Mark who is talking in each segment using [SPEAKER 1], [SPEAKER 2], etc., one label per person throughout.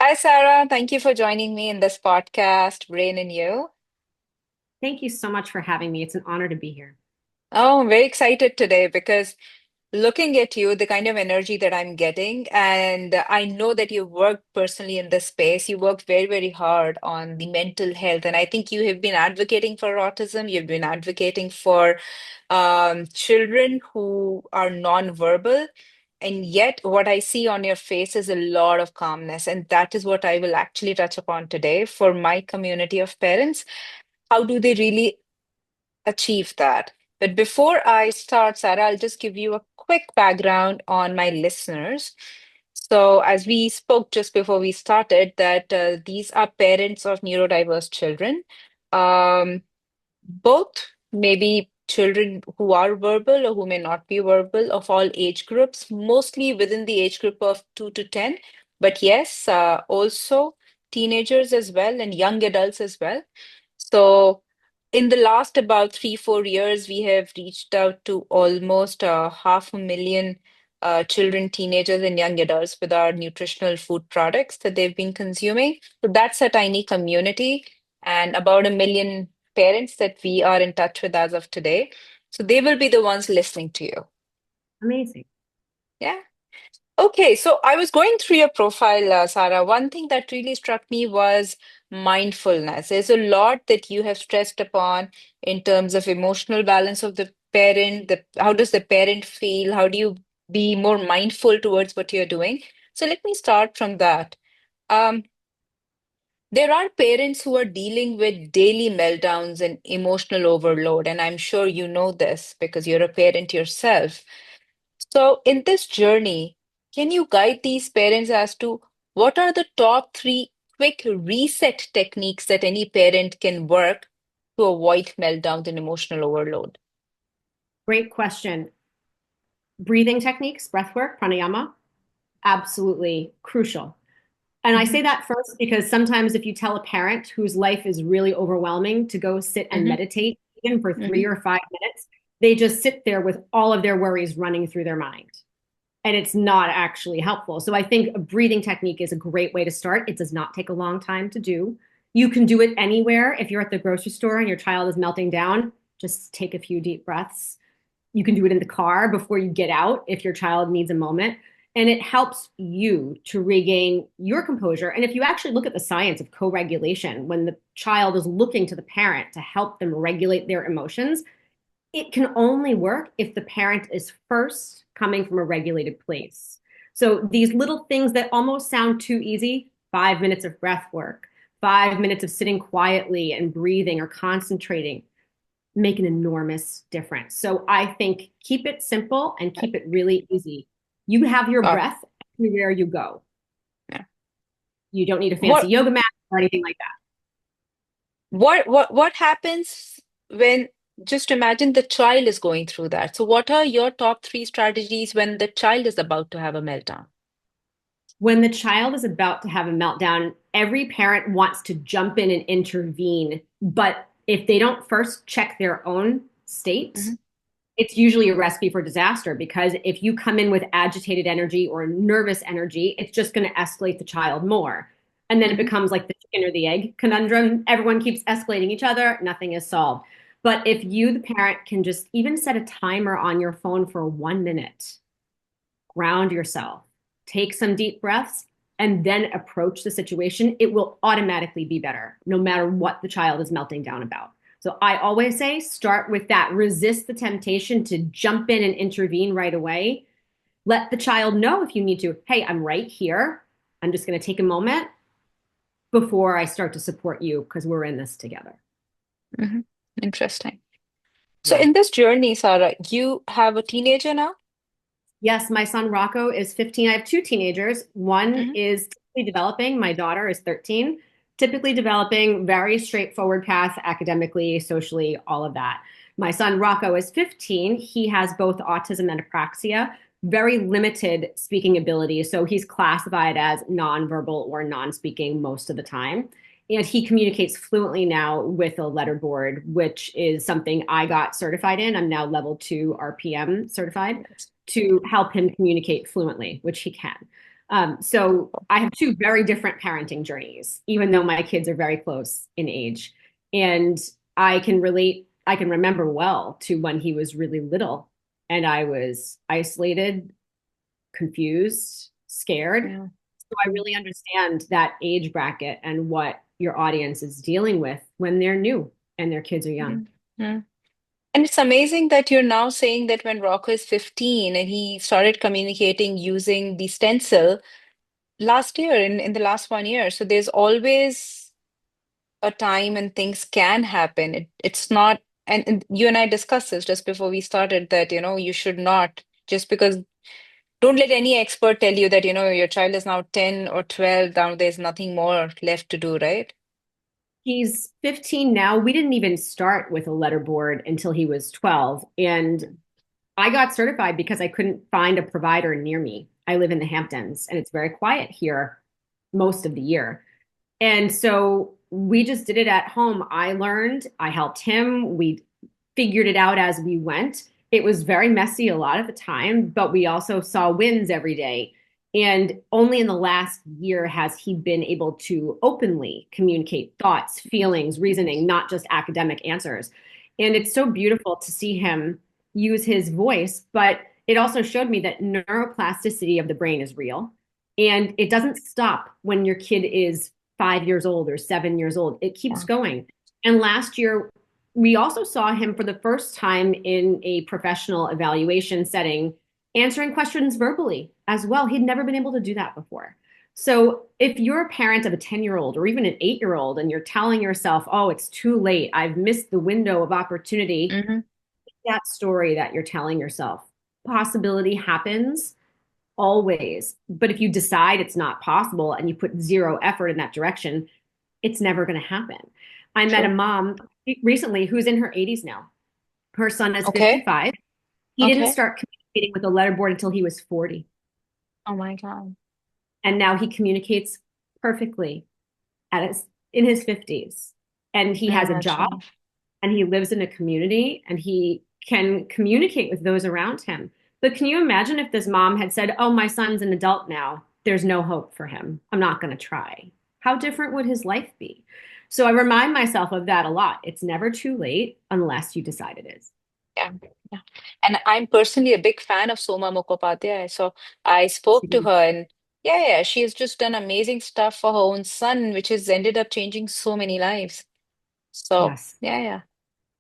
[SPEAKER 1] Hi, Sarah. Thank you for joining me in this podcast, Brain and You.
[SPEAKER 2] Thank you so much for having me. It's an honor to be here.
[SPEAKER 1] Oh, I'm very excited today because looking at you, the kind of energy that I'm getting, and I know that you work personally in this space. You work very, very hard on the mental health. And I think you have been advocating for autism. You've been advocating for children who are nonverbal. And yet, what I see on your face is a lot of calmness. And that is what I will actually touch upon today for my community of parents. How do they really achieve that? But before I start, Sarah, I'll just give you a quick background on my listeners. So, as we spoke just before we started, that these are parents of neurodiverse children. Um, Both maybe children who are verbal or who may not be verbal of all age groups, mostly within the age group of 2 to 10. But yes, also teenagers as well and young adults as well. So, in the last about 3, 4 years, we have reached out to almost 500,000 children, teenagers, and young adults with our nutritional food products that they've been consuming. So that's a tiny community, and about 1 million parents that we are in touch with as of today. So they will be the ones listening to you.
[SPEAKER 2] Amazing.
[SPEAKER 1] Yeah. Okay, so I was going through your profile, Sarah. One thing that really struck me was mindfulness. There's a lot that you have stressed upon in terms of emotional balance of the parent, how does the parent feel? How do you be more mindful towards what you're doing? So let me start from that. Um, there are parents who are dealing with daily meltdowns and emotional overload, and I'm sure you know this because you're a parent yourself. So, in this journey, can you guide these parents as to what are the top three quick reset techniques that any parent can work to avoid meltdowns and emotional overload?
[SPEAKER 2] Great question. Breathing techniques, breath work, pranayama, absolutely crucial. And I
[SPEAKER 1] Hmm.
[SPEAKER 2] say that first because sometimes if you tell a parent whose life is really overwhelming to go sit and
[SPEAKER 1] Hmm.
[SPEAKER 2] meditate, even for
[SPEAKER 1] Hmm.
[SPEAKER 2] 3 or 5 minutes, they just sit there with all of their worries running through their mind. And it's not actually helpful. So I think a breathing technique is a great way to start. It does not take a long time to do. You can do it anywhere. If you're at the grocery store and your child is melting down, just take a few deep breaths. You can do it in the car before you get out if your child needs a moment. And it helps you to regain your composure. And if you actually look at the science of co regulation, when the child is looking to the parent to help them regulate their emotions, it can only work if the parent is first coming from a regulated place. So these little things that almost sound too easy, 5 minutes of breath work, 5 minutes of sitting quietly and breathing or concentrating, make an enormous difference. So I think keep it simple and keep it really easy. You have your
[SPEAKER 1] Got
[SPEAKER 2] breath everywhere you go.
[SPEAKER 1] yeah.
[SPEAKER 2] You don't need a fancy
[SPEAKER 1] What
[SPEAKER 2] yoga mat or anything like that.
[SPEAKER 1] what happens when just imagine the child is going through that. So what are your top three strategies when the child is about to have a meltdown?
[SPEAKER 2] When the child is about to have a meltdown, every parent wants to jump in and intervene. But if they don't first check their own state,
[SPEAKER 1] Hmm.
[SPEAKER 2] it's usually a recipe for disaster because if you come in with agitated energy or nervous energy, it's just going to escalate the child more. And then it
[SPEAKER 1] Hmm.
[SPEAKER 2] becomes like the chicken or the egg conundrum. Everyone keeps escalating each other, nothing is solved. But if you, the parent, can just even set a timer on your phone for 1 minute, ground yourself, take some deep breaths, and then approach the situation, it will automatically be better, no matter what the child is melting down about. So I always say start with that. Resist the temptation to jump in and intervene right away. Let the child know if you need to. Hey, I'm right here. I'm just going to take a moment before I start to support you because we're in this together.
[SPEAKER 1] Hmm. Interesting. So
[SPEAKER 2] Yeah.
[SPEAKER 1] in this journey, Sarah, you have a teenager now?
[SPEAKER 2] Yes, my son Rocco is 15. I have two teenagers. One
[SPEAKER 1] Hmm.
[SPEAKER 2] is typically developing. My daughter is 13, typically developing, very straightforward path academically, socially, all of that. My son Rocco is 15. He has both autism and apraxia, very limited speaking ability. So he's classified as nonverbal or non-speaking most of the time. And he communicates fluently now with a letterboard, which is something I got certified in. I'm now level 2 RPM certified
[SPEAKER 1] Yes.
[SPEAKER 2] to help him communicate fluently, which he can. So I have two very different parenting journeys, even though my kids are very close in age. And I can relate, I can remember well to when he was really little and I was isolated, confused, scared.
[SPEAKER 1] Yeah.
[SPEAKER 2] So I really understand that age bracket and what your audience is dealing with when they're new and their kids are young.
[SPEAKER 1] Mhm. And it's amazing that you're now saying that when Rocco is 15 and he started communicating using the stencil last year, in the last 1 year. So there's always a time when things can happen. It's not, and you and I discussed this just before we started that, you should not, just because, don't let any expert tell you that, your child is now 10 or 12, now there's nothing more left to do, right?
[SPEAKER 2] He's 15 now. We didn't even start with a letter board until he was 12. And I got certified because I couldn't find a provider near me. I live in the Hamptons and it's very quiet here most of the year. And so we just did it at home. I learned, I helped him. We figured it out as we went. It was very messy a lot of the time, but we also saw wins every day. And only in the last year has he been able to openly communicate thoughts, feelings, reasoning, not just academic answers. And it's so beautiful to see him use his voice, but it also showed me that neuroplasticity of the brain is real. And it doesn't stop when your kid is 5 years old or 7 years old. It keeps
[SPEAKER 1] Yeah.
[SPEAKER 2] going. And last year, we also saw him for the first time in a professional evaluation setting, answering questions verbally as well. He'd never been able to do that before. So if you're a parent of a 10-year-old or even an 8-year old and you're telling yourself, oh, it's too late, I've missed the window of opportunity,
[SPEAKER 1] Hmm.
[SPEAKER 2] that story that you're telling yourself. Possibility happens always. But if you decide it's not possible and you put zero effort in that direction, it's never going to happen. I met a
[SPEAKER 1] True.
[SPEAKER 2] mom recently who's in her 80s now. Her son is
[SPEAKER 1] Okay.
[SPEAKER 2] 55. He didn't
[SPEAKER 1] Okay.
[SPEAKER 2] start communicating with a letterboard until he was 40.
[SPEAKER 1] Oh my God.
[SPEAKER 2] And now he communicates perfectly in his 50s. And he has a job
[SPEAKER 1] Imagine.
[SPEAKER 2] and he lives in a community and he can communicate with those around him. But can you imagine if this mom had said, oh, my son's an adult now, there's no hope for him, I'm not going to try? How different would his life be? So I remind myself of that a lot. It's never too late unless you decide it is.
[SPEAKER 1] Yeah. Yeah. And I'm personally a big fan of Soma Mukhopadhyay. So I spoke to her and yeah, she has just done amazing stuff for her own son, which has ended up changing so many lives. So
[SPEAKER 2] Yes.
[SPEAKER 1] yeah.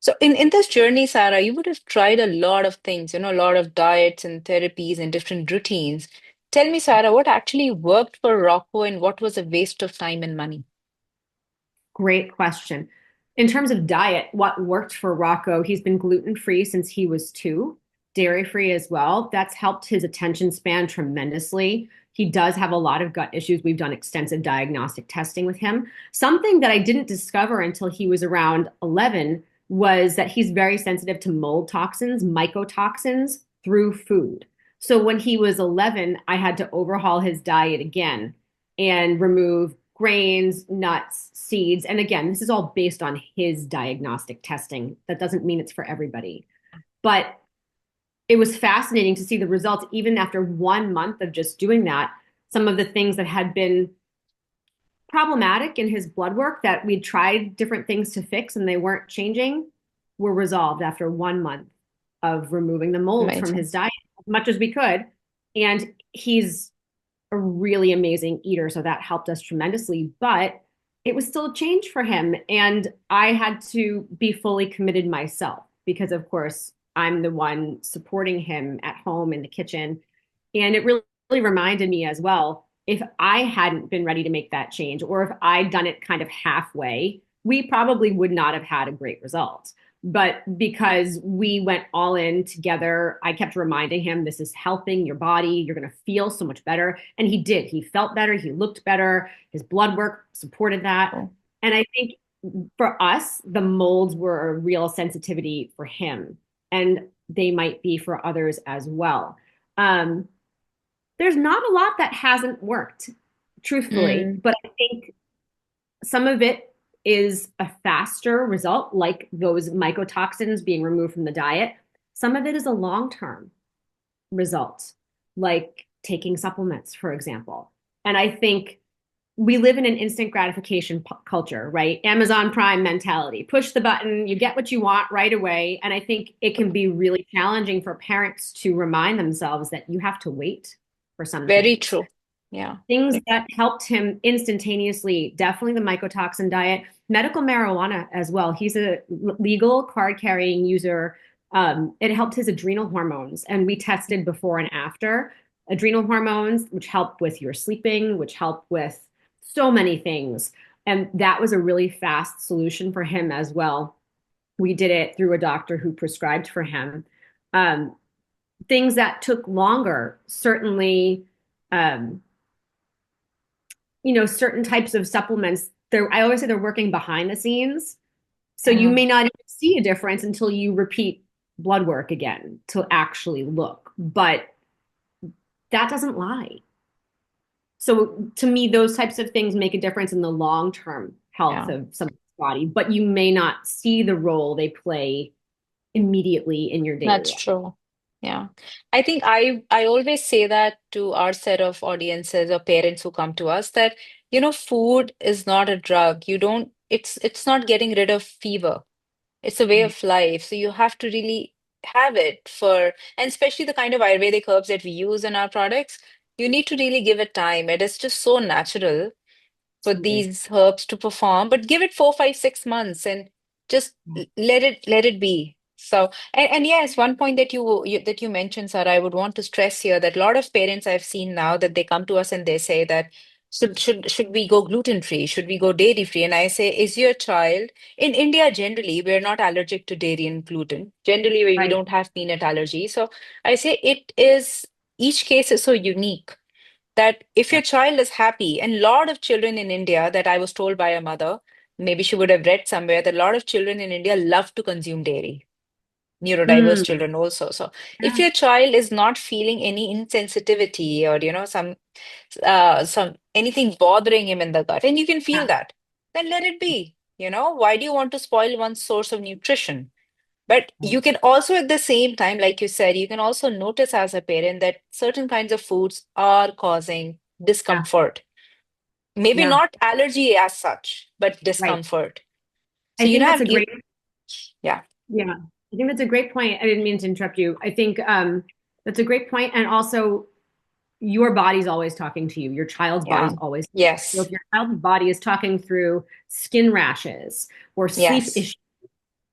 [SPEAKER 1] So in this journey, Sarah, you would have tried a lot of things, a lot of diets and therapies and different routines. Tell me, Sarah, what actually worked for Rocco and what was a waste of time and money?
[SPEAKER 2] Great question. In terms of diet, what worked for Rocco, he's been gluten-free since he was 2, dairy-free as well. That's helped his attention span tremendously. He does have a lot of gut issues. We've done extensive diagnostic testing with him. Something that I didn't discover until he was around 11 was that he's very sensitive to mold toxins, mycotoxins through food. So when he was 11, I had to overhaul his diet again and remove grains, nuts, seeds. And again, this is all based on his diagnostic testing. That doesn't mean it's for everybody. But it was fascinating to see the results, even after 1 month of just doing that. Some of the things that had been problematic in his blood work that we'd tried different things to fix and they weren't changing were resolved after 1 month of removing the molds from
[SPEAKER 1] Amazing.
[SPEAKER 2] his diet as much as we could. And he's a really amazing eater, so that helped us tremendously. But it was still a change for him, and I had to be fully committed myself because, of course, I'm the one supporting him at home in the kitchen, and it really reminded me as well. If I hadn't been ready to make that change, or if I'd done it kind of halfway, we probably would not have had a great result. But because we went all in together, I kept reminding him this is helping your body. You're going to feel so much better. And he did. He felt better. He looked better. His blood work supported that.
[SPEAKER 1] Cool.
[SPEAKER 2] And I think for us, the molds were a real sensitivity for him. And they might be for others as well. Um, there's not a lot that hasn't worked, truthfully.
[SPEAKER 1] Mm,
[SPEAKER 2] But I think some of it is a faster result, like those mycotoxins being removed from the diet. Some of it is a long term result, like taking supplements, for example. And I think we live in an instant gratification culture, right? Amazon Prime mentality. Push the button, you get what you want right away. And I think it can be really challenging for parents to remind themselves that you have to wait for some
[SPEAKER 1] Very
[SPEAKER 2] things.
[SPEAKER 1] true. Yeah.
[SPEAKER 2] Things that helped him instantaneously, definitely the mycotoxin diet, medical marijuana as well. He's a legal card carrying user. It helped his adrenal hormones, and we tested before and after adrenal hormones, which help with your sleeping, which help with so many things. And that was a really fast solution for him as well. We did it through a doctor who prescribed for him. Um, Things that took longer, certainly. Um, certain types of supplements, I always say they're working behind the scenes. So you
[SPEAKER 1] Yeah.
[SPEAKER 2] may not even see a difference until you repeat blood work again to actually look. But that doesn't lie. So to me, those types of things make a difference in the long-term health
[SPEAKER 1] Yeah.
[SPEAKER 2] of someone's body, but you may not see the role they play immediately in your daily
[SPEAKER 1] That's
[SPEAKER 2] life.
[SPEAKER 1] true. Yeah. I think I always say that to our set of audiences or parents who come to us that, food is not a drug. You don't, it's not getting rid of fever. It's a way
[SPEAKER 2] Right.
[SPEAKER 1] of life. So you have to really have it and especially the kind of Ayurvedic herbs that we use in our products, you need to really give it time. It is just so natural for
[SPEAKER 2] Absolutely.
[SPEAKER 1] these herbs to perform, but give it 4, 5, 6 months and just let it be. So, and yes, one point that you mentioned, Sarah, I would want to stress here that a lot of parents I've seen now that they come to us and they say that should we go gluten free? Should we go dairy free? And I say, is your child in India generally we're not allergic to dairy and gluten. Generally, we
[SPEAKER 2] Right.
[SPEAKER 1] don't have peanut allergy. So I say it is each case is so unique that if
[SPEAKER 2] Yeah.
[SPEAKER 1] your child is happy, and a lot of children in India that I was told by a mother, maybe she would have read somewhere that a lot of children in India love to consume dairy, neurodiverse
[SPEAKER 2] Mm,
[SPEAKER 1] children also. So if
[SPEAKER 2] yeah.
[SPEAKER 1] your child is not feeling any insensitivity or some anything bothering him in the gut, and you can feel
[SPEAKER 2] Yeah.
[SPEAKER 1] that, then let it be. Why do you want to spoil one source of nutrition? But
[SPEAKER 2] Right.
[SPEAKER 1] you can also, at the same time, like you said, you can also notice as a parent that certain kinds of foods are causing
[SPEAKER 2] Yeah.
[SPEAKER 1] discomfort. Maybe
[SPEAKER 2] Yeah.
[SPEAKER 1] not allergy as such, but
[SPEAKER 2] Right.
[SPEAKER 1] discomfort.
[SPEAKER 2] I
[SPEAKER 1] So,
[SPEAKER 2] think that's
[SPEAKER 1] have
[SPEAKER 2] a
[SPEAKER 1] you,
[SPEAKER 2] great,
[SPEAKER 1] yeah,
[SPEAKER 2] yeah. I think that's a great point. I didn't mean to interrupt you. I think that's a great point. And also, your body's always talking to you. Your child's body's
[SPEAKER 1] yeah,
[SPEAKER 2] always. So
[SPEAKER 1] yes,
[SPEAKER 2] if your child's body is talking through skin rashes or sleep
[SPEAKER 1] yes,
[SPEAKER 2] issues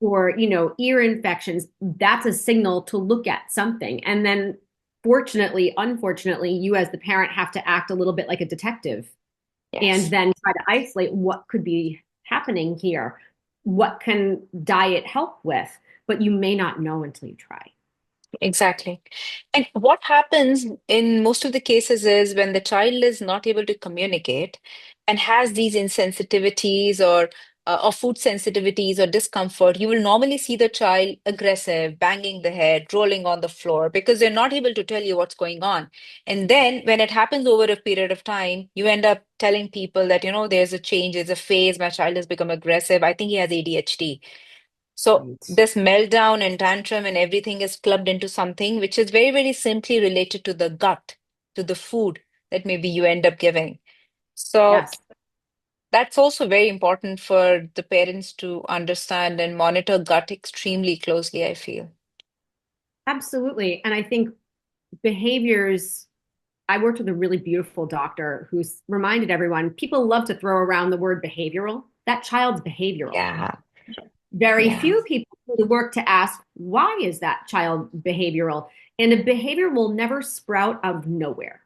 [SPEAKER 2] or, ear infections, that's a signal to look at something. And then fortunately, unfortunately, you as the parent have to act a little bit like a detective and
[SPEAKER 1] yes.
[SPEAKER 2] then try to isolate what could be happening here. What can diet help with? But you may not know until you try.
[SPEAKER 1] Exactly. And what happens in most of the cases is when the child is not able to communicate and has these insensitivities or food sensitivities or discomfort, you will normally see the child aggressive, banging the head, rolling on the floor because they're not able to tell you what's going on. And then when it happens over a period of time, you end up telling people that, there's a change, there's a phase, my child has become aggressive. I think he has ADHD. So
[SPEAKER 2] Right.
[SPEAKER 1] this meltdown and tantrum and everything is clubbed into something which is very, very simply related to the gut, to the food that maybe you end up giving. So
[SPEAKER 2] Yes,
[SPEAKER 1] that's also very important for the parents to understand and monitor gut extremely closely, I feel.
[SPEAKER 2] absolutely. And I think behaviors, I worked with a really beautiful doctor who's reminded everyone people love to throw around the word behavioral. That child's behavioral.
[SPEAKER 1] Yeah,
[SPEAKER 2] Very
[SPEAKER 1] yeah,
[SPEAKER 2] few people do the work to ask, why is that child behavioral? And a behavior will never sprout out of nowhere.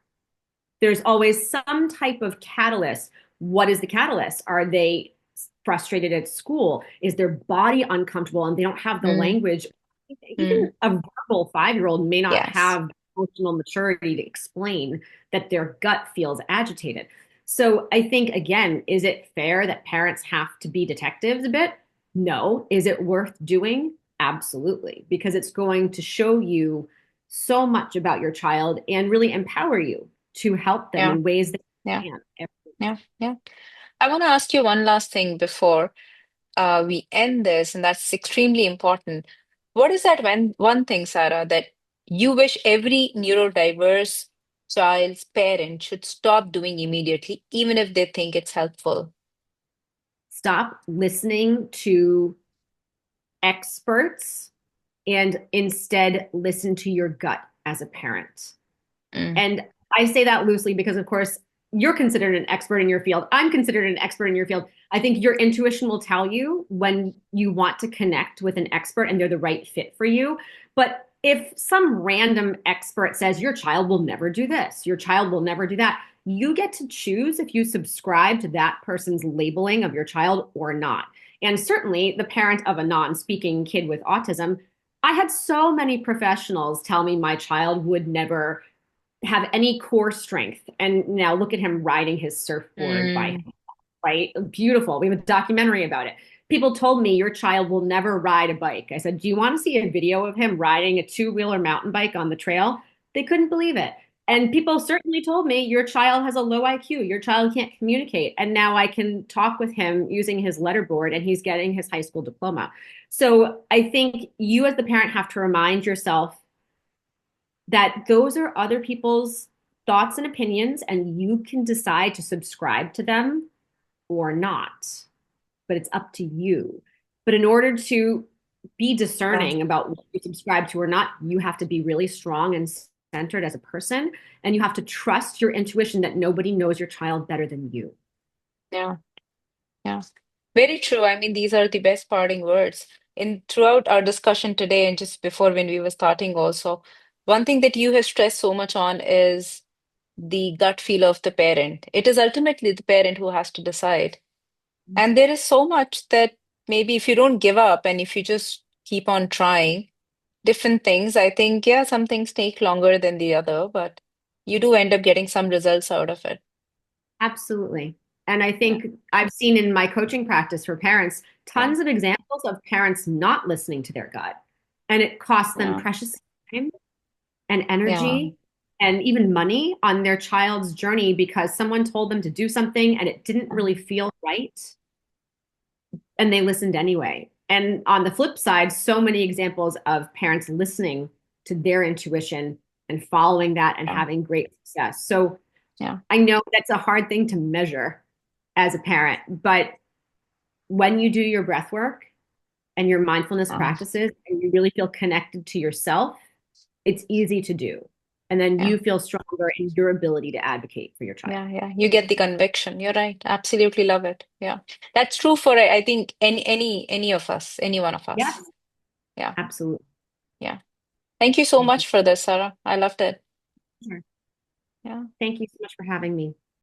[SPEAKER 2] There's always some type of catalyst. What is the catalyst? Are they frustrated at school? Is their body uncomfortable and they don't have the
[SPEAKER 1] mm,
[SPEAKER 2] language?
[SPEAKER 1] mm,
[SPEAKER 2] Even a verbal 5-year-old may not
[SPEAKER 1] yes,
[SPEAKER 2] have emotional maturity to explain that their gut feels agitated. So I think, again, is it fair that parents have to be detectives a bit? No. Is it worth doing? Absolutely, because it's going to show you so much about your child and really empower you to help them
[SPEAKER 1] yeah,
[SPEAKER 2] in ways that
[SPEAKER 1] yeah,
[SPEAKER 2] you can't.
[SPEAKER 1] yeah, yeah. I want to ask you one last thing before we end this, and that's extremely important. What is that one thing, Sarah, that you wish every neurodiverse child's parent should stop doing immediately, even if they think it's helpful?
[SPEAKER 2] Stop listening to experts and instead listen to your gut as a parent.
[SPEAKER 1] Mm,
[SPEAKER 2] And I say that loosely because, of course, you're considered an expert in your field. I'm considered an expert in your field. I think your intuition will tell you when you want to connect with an expert and they're the right fit for you. But if some random expert says your child will never do this, your child will never do that, you get to choose if you subscribe to that person's labeling of your child or not. And certainly, the parent of a non speaking kid with autism, I had so many professionals tell me my child would never have any core strength. And now look at him riding his surfboard by him,
[SPEAKER 1] mm,
[SPEAKER 2] right? Beautiful. We have a documentary about it. People told me your child will never ride a bike. I said, do you want to see a video of him riding a two-wheeler mountain bike on the trail? They couldn't believe it. And people certainly told me your child has a low IQ. Your child can't communicate. And now I can talk with him using his letterboard and he's getting his high school diploma. So I think you as the parent have to remind yourself that those are other people's thoughts and opinions, and you can decide to subscribe to them or not. But it's up to you. But in order to be
[SPEAKER 1] yeah,
[SPEAKER 2] discerning about what you subscribe to or not, you have to be really strong and centered as a person, and you have to trust your intuition that nobody knows your child better than you.
[SPEAKER 1] yeah, yeah. Very true. I mean, these are the best parting words. In throughout our discussion today and just before when we were starting also, one thing that you have stressed so much on is the gut feel of the parent. It is ultimately the parent who has to decide. And there is so much that maybe if you don't give up and if you just keep on trying different things, I think, yeah, some things take longer than the other, but you do end up getting some results out of it.
[SPEAKER 2] Absolutely. And I
[SPEAKER 1] Yeah,
[SPEAKER 2] think I've seen in my coaching practice for parents
[SPEAKER 1] yeah,
[SPEAKER 2] tons of examples of parents not listening to their gut. And it costs them
[SPEAKER 1] yeah,
[SPEAKER 2] precious time and
[SPEAKER 1] yeah,
[SPEAKER 2] energy and even money on their child's journey because someone told them to do something and it didn't really feel right and they listened anyway. And on the flip side, so many examples of parents listening to their intuition and following that and
[SPEAKER 1] yeah,
[SPEAKER 2] having great success. So
[SPEAKER 1] yeah,
[SPEAKER 2] I know that's a hard thing to measure as a parent, but when you do your breath work and your mindfulness
[SPEAKER 1] yeah,
[SPEAKER 2] practices and you really feel connected to yourself, it's easy to do. And then
[SPEAKER 1] yeah.
[SPEAKER 2] you feel stronger in your ability to advocate for your child.
[SPEAKER 1] Yeah, yeah, you get the conviction. You're right. Absolutely love it. Yeah, that's true for I think any of us, any one of us.
[SPEAKER 2] Yes,
[SPEAKER 1] Yeah,
[SPEAKER 2] absolutely.
[SPEAKER 1] yeah. Thank you so
[SPEAKER 2] Thank you.
[SPEAKER 1] much for this, Sarah. I loved it.
[SPEAKER 2] Sure.
[SPEAKER 1] Yeah.
[SPEAKER 2] Thank you so much for having me.